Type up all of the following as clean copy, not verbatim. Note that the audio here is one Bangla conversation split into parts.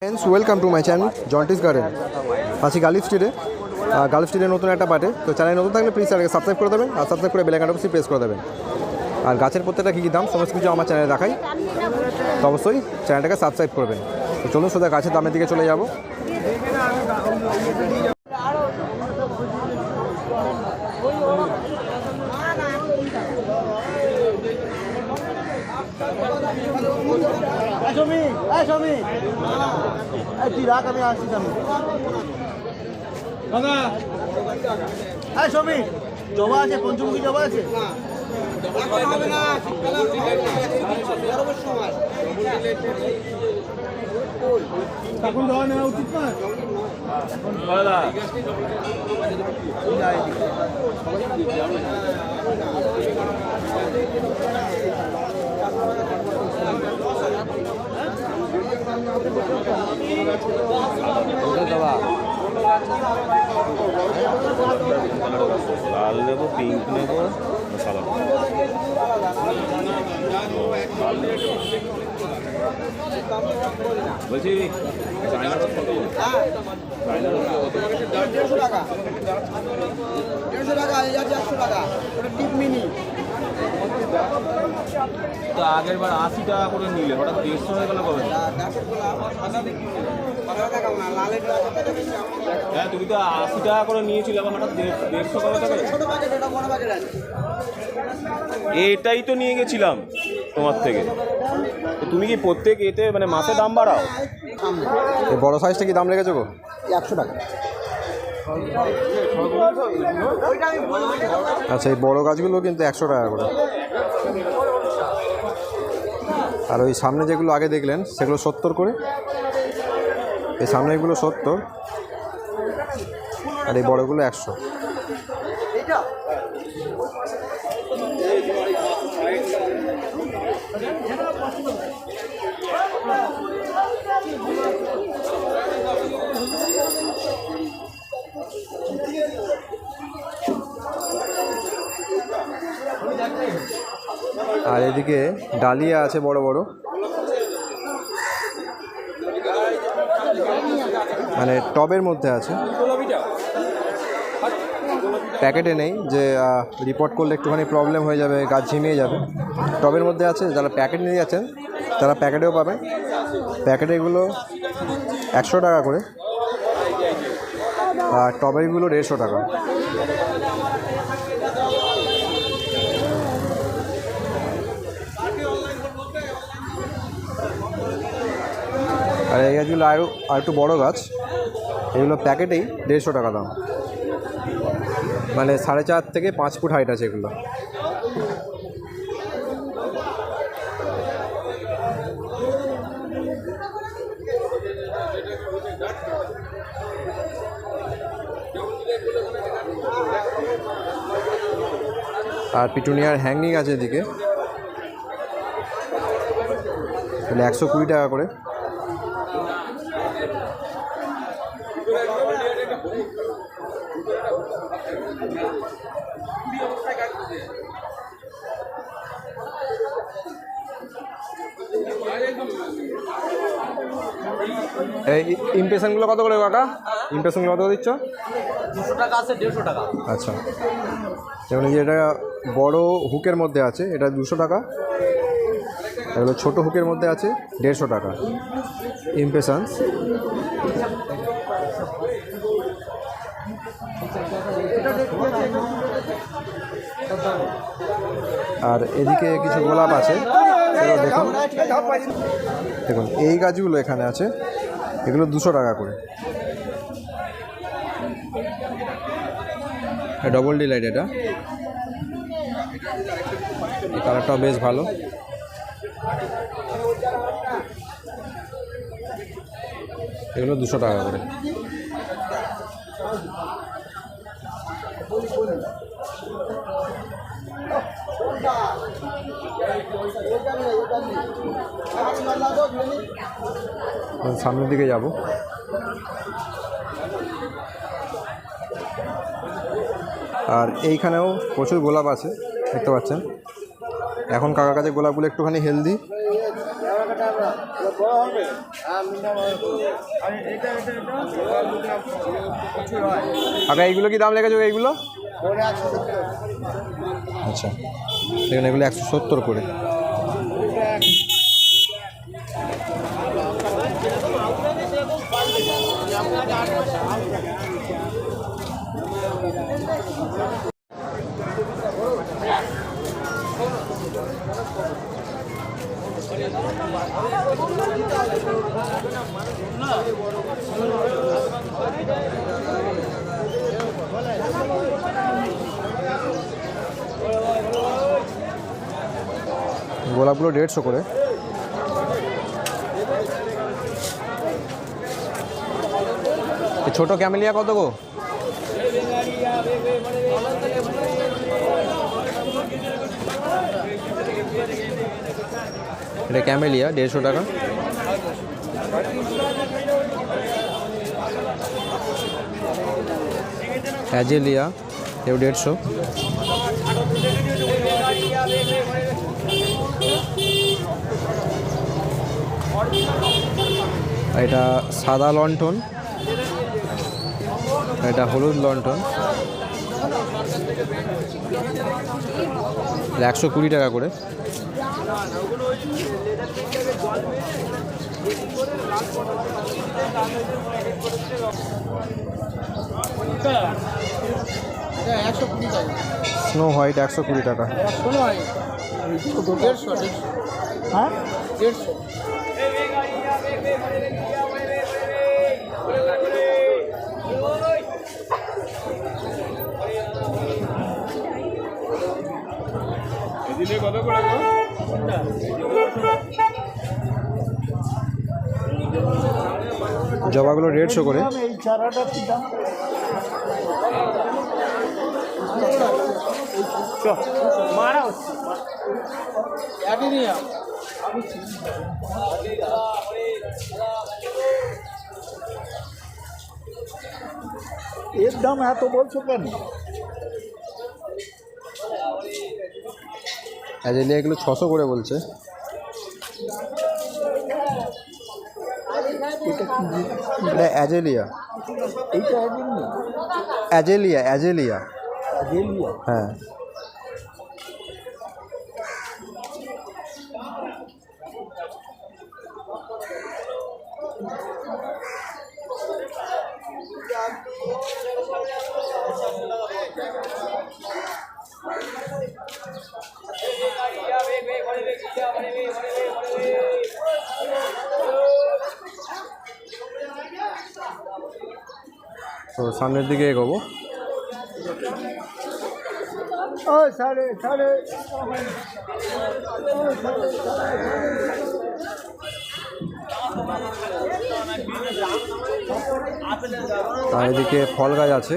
Friends welcome to my channel Jonty's garden. আছি গার্লফ স্ট্রিটের নতুন একটা পার্টে। তো চ্যানেল নতুন থাকলে প্লিজ চ্যানেলকে সাবস্ক্রাইব করে দেবেন, আর সাবস্ক্রাইব করে বেল আইকনটা অবশ্যই প্রেস করে দেবেন। আর গাছের প্রত্যেকটা কী কী দাম সমস্ত কিছু আমার চ্যানেলে দেখাই, তো অবশ্যই চ্যানেলটাকে সাবস্ক্রাইব করবেন। তো চলুন সোজা গাছের দামের দিকে চলে যাব। জবা আছে, পঞ্চমুখী জবা আছে। এখন জবা নেওয়া উচিত না। লাল নেবো, পিঙ্ক নেবো, সাদা বলছি চায়না রোজ কত? চায়না রোজ কত? 150 টাকা, 150 টাকা, 100 টাকা। ওটা টিপ মিনি। তো আগের বার 80 টাকা করে নিলে হঠাৎ 150 হয়ে গেল কবে? হ্যাঁ, তুমি তো 80 টাকা করে নিয়েছিলে, আবার হঠাৎ 150 কবে টাকা? এটাই তো নিয়ে গেছিলাম তোমার থেকে। তো তুমি কি প্রত্যেক এতে মানে মাসে দাম বাড়াও? এই বড়ো সাইজটা কি দাম লেগেছে গো? 100 টাকা। আচ্ছা, এই বড়ো গাছগুলো কিন্তু 100 টাকা করে। আর ওই সামনে যেগুলো আগে দেখলেন সেগুলো 70 করে। এই সামনেগুলো 70 আর এই বড়গুলো 100। আর এদিকে ডালিয়া আছে বড় বড়, মানে টবের মধ্যে আছে, প্যাকেটে নেই, যে রিপোর্ট করলে একটুখানি প্রবলেম হয়ে যাবে, গাছ ঝিমিয়ে যাবে। টবের মধ্যে আছে। যারা প্যাকেট নিয়ে যাচ্ছেন তারা প্যাকেটেও পাবেন। প্যাকেটে এগুলো 100 টাকা করে, আর টবেরগুলো 150 টাকা। আর এই গাছগুলো আর একটু বড়ো গাছ, এগুলো প্যাকেটেই 150 টাকা দাম, মানে 4.5 থেকে 5 ফুট হাইট আছে এগুলো। আর পিটুনিয়ার হ্যাঙ্গিং আছে এদিকে, তাহলে 120 টাকা করে। এই ইমপ্রেশনগুলো কত করে কাকা? ইমপ্রেশনগুলো কত করে দিচ্ছ? 200 টাকা আছে, 150 টাকা। আচ্ছা, যেমন এই যে এটা বড় হুকের মধ্যে আছে, এটা 200 টাকা। এগুলো ছোটো হুকের মধ্যে আছে 150 টাকা ইমপ্রেশনস। আর এদিকে কিছু গোলাপ আছে, এগুলো দেখুন। দেখুন এই গাছগুলো এখানে আছে, এগুলো 200 টাকা করে। ডবল ডিলাইট, এটা এই কালারটাও বেশ ভালো। এগুলো 200 টাকা করে। সামনের দিকে যাব। আর এইখানেও প্রচুর গোলাপ আছে, দেখতে পাচ্ছেন। এখন কাকার কাছে গোলাপগুলো একটুখানি হেলদি, আগে এইগুলো কি দাম লেগেছে এইগুলো? আচ্ছা, এখানে এগুলো 170 করে। গোলাপগুলো 150 করে। ছোট ক্যামেলিয়া কত গো? এটা ক্যামেলিয়া 150 টাকা। অ্যাজেলিয়া এও 150। এটা সাদা লন্ঠন, এটা হলুদ লন্ঠন, 120 টাকা করে। স্নো হোয়াইট 120 টাকা। হ্যাঁ 150। জবাগুলো 150 করে। এই চারাটা কি দাম? মারা হচ্ছে অ্যাডিনিয়াম। এর দাম এত বলছো কেন? অ্যাজেলিয়া এগুলো 600 করে বলছে। এটা অ্যাজেলিয়া। এইটা অ্যাডিনিয়াম। Azalea azalea adenium. হ্যাঁ। তো সামনের দিকে এগোবো। ও সাড়ে আর এদিকে ফল গাছ আছে।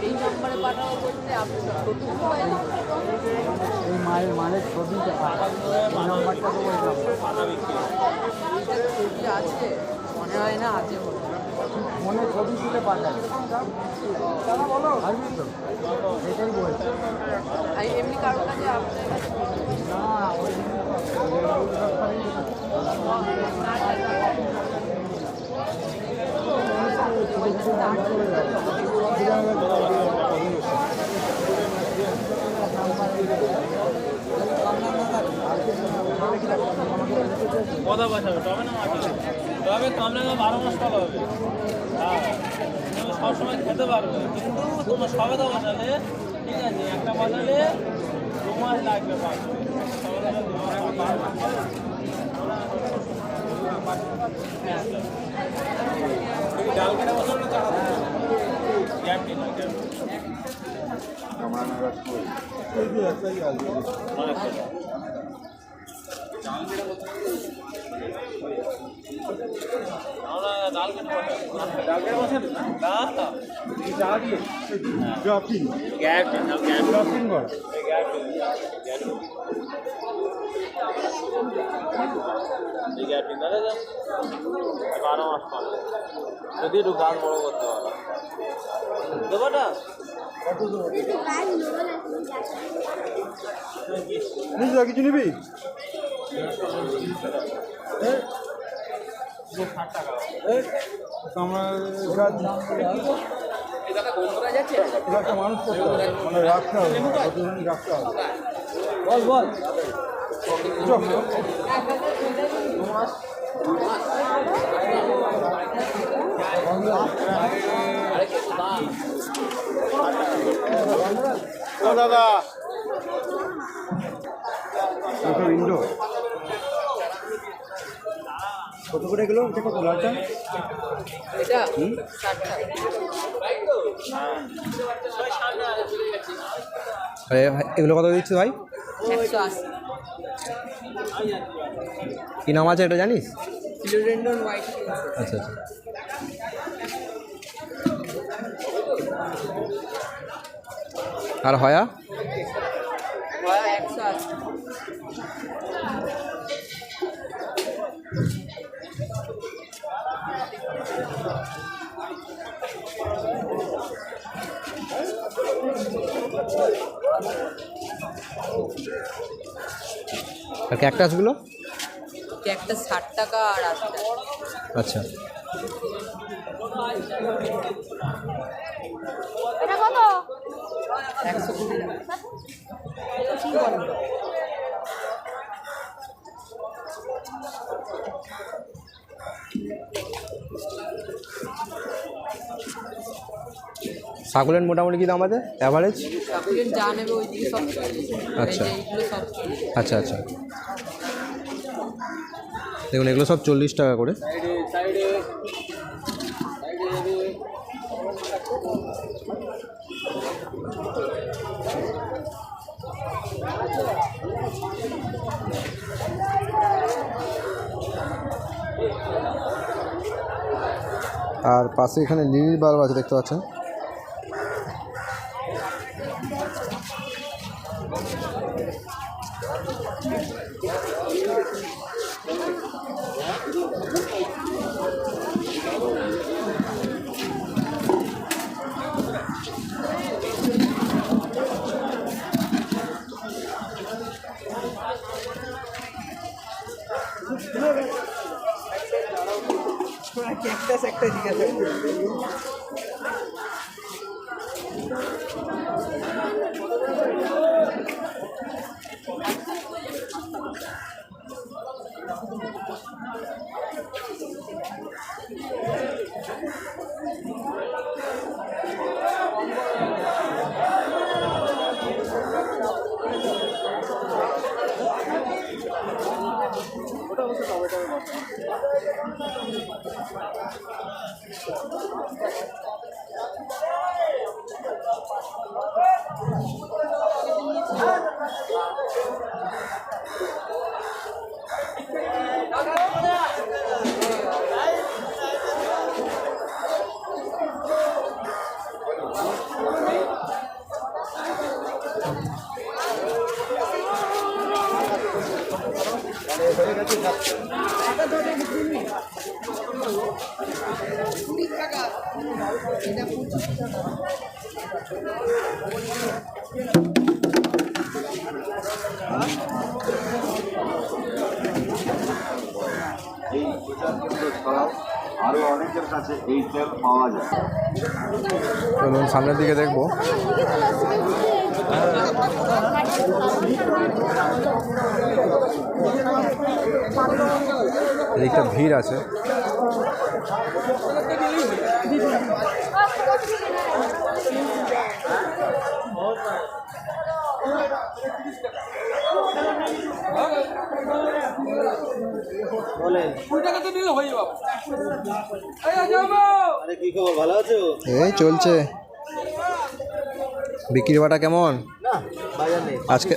এই নম্বরে পাঠাবো বলতে আপনি এই মালের ছবিটা নাম্বারটা ছবি আছে মনে হয় না আছে মনে ছবি তুলে পাঠায় বলো আসবি তো এটাই বলছি। এমনি কারোর কাছে আপনার কাছে কথা বসাবে তবে না মাটি তবে কামরাঙা 12 মাস ফল হবে। হ্যাঁ তুমি সবসময় খেতে পারবে, কিন্তু তোমার সবেদা বসালে ঠিক আছে, একটা বসালে 2 মাস লাগবে পাবে। ডাল কেটে বসানো না চারা গ্যারান্টি না আমরা ডাল কেটে বসাবো না গ্যাস বারো মাস পর যদি একটু গাছ বড় করতে পারো দেবো না কিছু নিবি? একটা মানুষ মানে রাখতে হবে, রাখতে হবে। বল বল দাদা ইন্ডো কত করে গেলো? এটা কত লালটা? এটা 60 টাকা। এগুলো কত দিচ্ছিস ভাই? 180। কি নাম আছে এটা জানিস? Philodendron white. আচ্ছা আচ্ছা। আর হয়া? হয়া 180। আর ক্যাকটাসগুলো? একটা 60 টাকা আর 80 টাকা। আচ্ছা। এটা কত? 120 টাকা। ছাগলের মোটামুটি কী দাম আছে অ্যাভারেজ? আপনি যা নেবে ওই দিকে সব আচ্ছা। এইগুলো সব আচ্ছা আচ্ছা, দেখুন এগুলো সব 40 টাকা করে। আর পাশে এখানে লিলি বাল্ব আছে দেখতে পাচ্ছেন। আরো অনেকের কাছে এই তেল পাওয়া যায়। চলুন সামনের দিকে দেখবো। এদিকটা ভিড় আছে। এই চলছে। বিক্রি বাটা কেমন? আজকে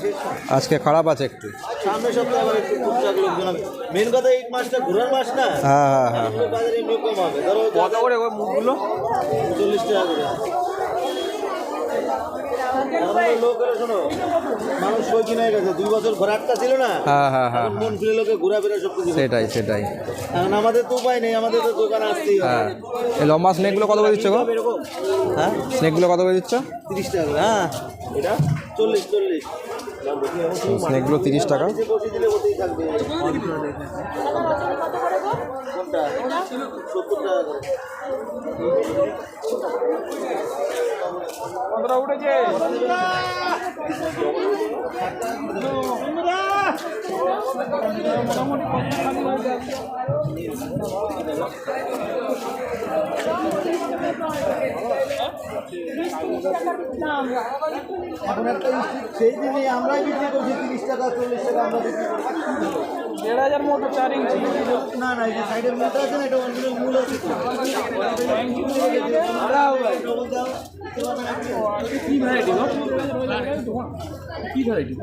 আজকে খারাপ আছে একটু। সামনের সপ্তাহে আবার একটু টুকটাক লোকজন হবে। মেন কথা এই মাসটা ঘোরার মাস না, হ্যাঁ হ্যাঁ হ্যাঁ হ্যাঁ। বাজারে এমনি কম হবে। ধরো কত করে ওই মুখগুলো? 40 টাকা করে। এখন লোক হলো শোনো, মানুষ সই কিনে গেছে, 2 বছর ঘরে আটকা ছিল না, হ্যাঁ হ্যাঁ হ্যাঁ এখন মন ফিরে লোকে ঘোরাফেরা সব কিছু। সেটাই সেটাই। এখন আমাদের তো উপায় নেই, আমাদের তো দোকান আসতেই হবে। হ্যাঁ, এই লম্বা স্নেকগুলো কত করে দিচ্ছ গো? এরকম হ্যাঁ স্নেকগুলো কত করে দিচ্ছ? 30 টাকা করে। হ্যাঁ এটা 40 স্নেকগুলো 30 টাকা। যে বসে দিলে বসেই থাকবে। কোনটা 70 টাকা করে। কতটা উঠেছে? এখন একটা সেই দিনে আমরাই বিক্রি করছি 30 টাকা 40 টাকা আমরা বিক্রি করছি। 1500 মতো 4 ইঞ্চি। না না, এই যে সাইডের মূলটা আছে না, এটা অরিজিনাল মূল আছে তো। ডবল দাও। কি ভ্যারাইটি গো? কি ভ্যারাইটি?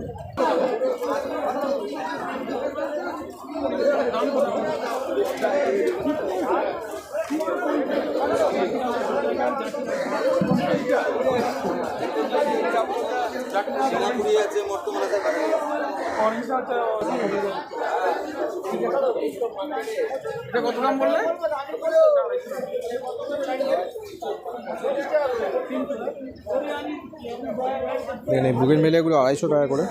সিঙ্গাপুরি আছে, মর্তমান আছে। এটা কত দাম বললে? এখানে বুগেন মেলিয়াগুলো 250 টাকা করে।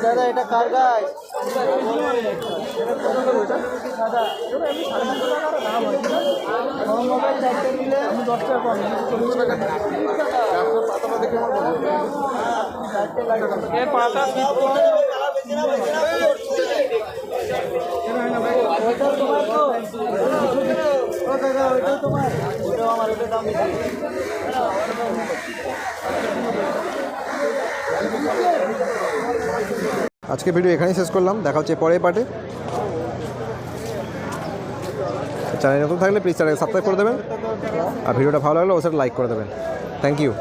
দাদা এটা কার গাছ? আজকে ভিডিও এখানেই শেষ করলাম, দেখা হচ্ছে পরের পার্টে। চ্যানেল নতুন থাকলে প্লিজ চ্যানেল সাবস্ক্রাইব করে দেবেন, আর ভিডিওটা ভালো লাগলে অবশ্যই লাইক করে দেবেন। Thank you.